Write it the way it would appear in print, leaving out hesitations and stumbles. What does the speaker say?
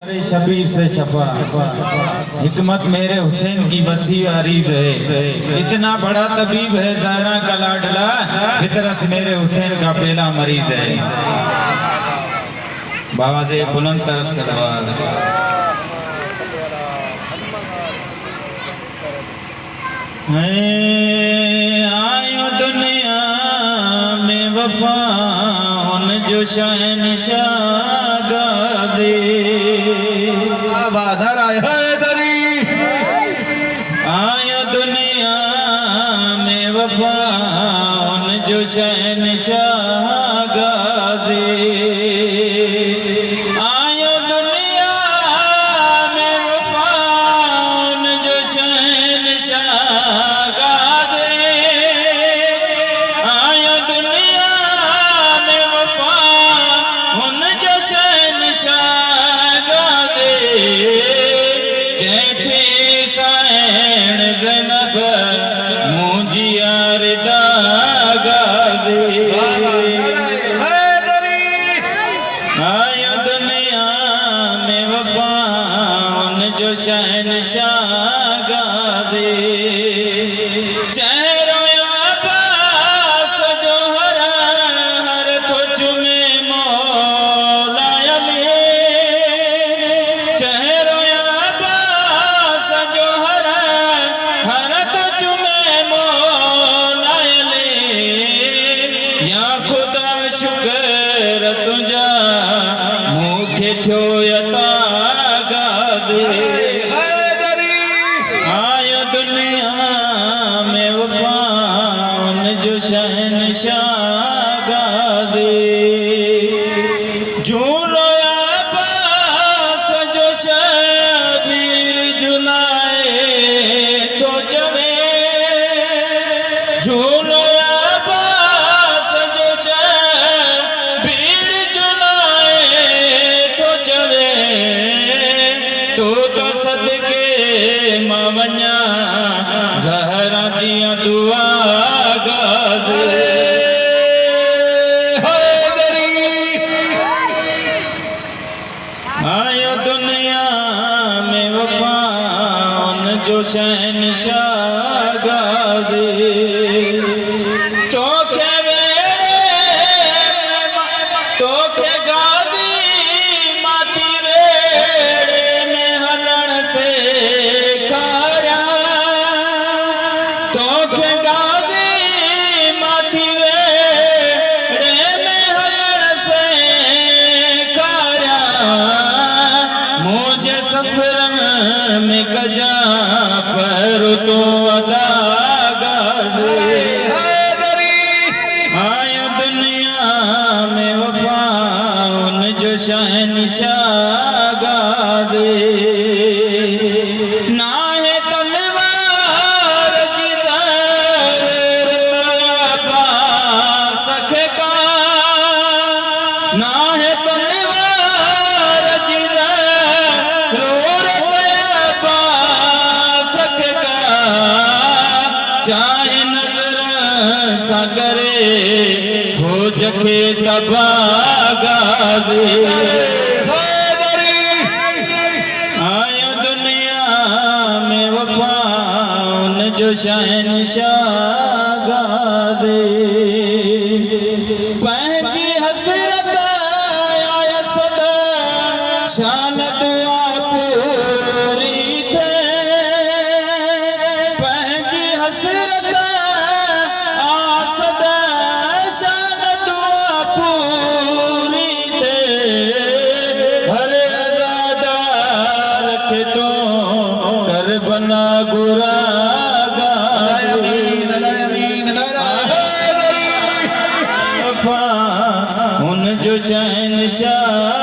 शबीर से शफा हिकमत मेरे हुसैन की वसी वारीद है। इतना बड़ा तबीब है ज़हरा का लाडला, फितरत से मेरे हुसैन का पहला मरीज है। बावाज़े बुलंद तर सलवात। आयो दुनिया में वफा उन जो शहनशाह गाज़ी, आयो दुनिया में वफा उन जो शहनशाह गाज़ी, आयो दुनिया में वफा उन जो शहनशाह गाज़ी, आयो दुनिया में वफा उन जो शहनशाह गाज़ी, जैसे सैन ज़ैनब मुझियार दागाज़ी, आयो दुनिया में वफा उन जो शहनशाह गाज़ी, चेहरो अब्बास जो हर तो चुमे मौला अली, चेहरो अब्बास जो हर तो चुमे मौला अली, या खुदा शुक्र तुझा मुखे थियो यता गाज़ी, आयो दुनिया में वफा उन जो शहनशाह गाज़ी, झूलो अब्बास जो शबीर जुलाए तो चवे, झूलो अब्बास जो शबीर जुलाए तो चवे, तो सदके मां वञा ज़हरा जिया दुआ गाज़ी, आयो दुनिया में वफा उन जो शहनशाह गाज़ी, तोखे वेड़े तोखे गाज़ी माती वेड़े में हलण से खारा, तोखे गाज़ी माती वेड़े में हलण से खारा, मुझे सफर में कजा पर तो अदा गाज़ी, आयो दुनिया में वफा उन जो शहनशाह गाज़ी, ना है तलवार जी ज़रूरत अब्बास का, ना है तलवार जी ज़रूरत अब्बास का, चाहे नजर सा करे फौज के तबाह गाज़ी, आयो दुनिया में वफा उन जो शहनशाह गाज़ी, पंहिंजी हसरत आया सदा शान दुआ पूरी थे, पंहिंजी हसरत आ सदा शान दुआ पूरी थे, हर अज़ादार के तो कर बना गुरा गाज़ी, वफा उन जो शहनशाह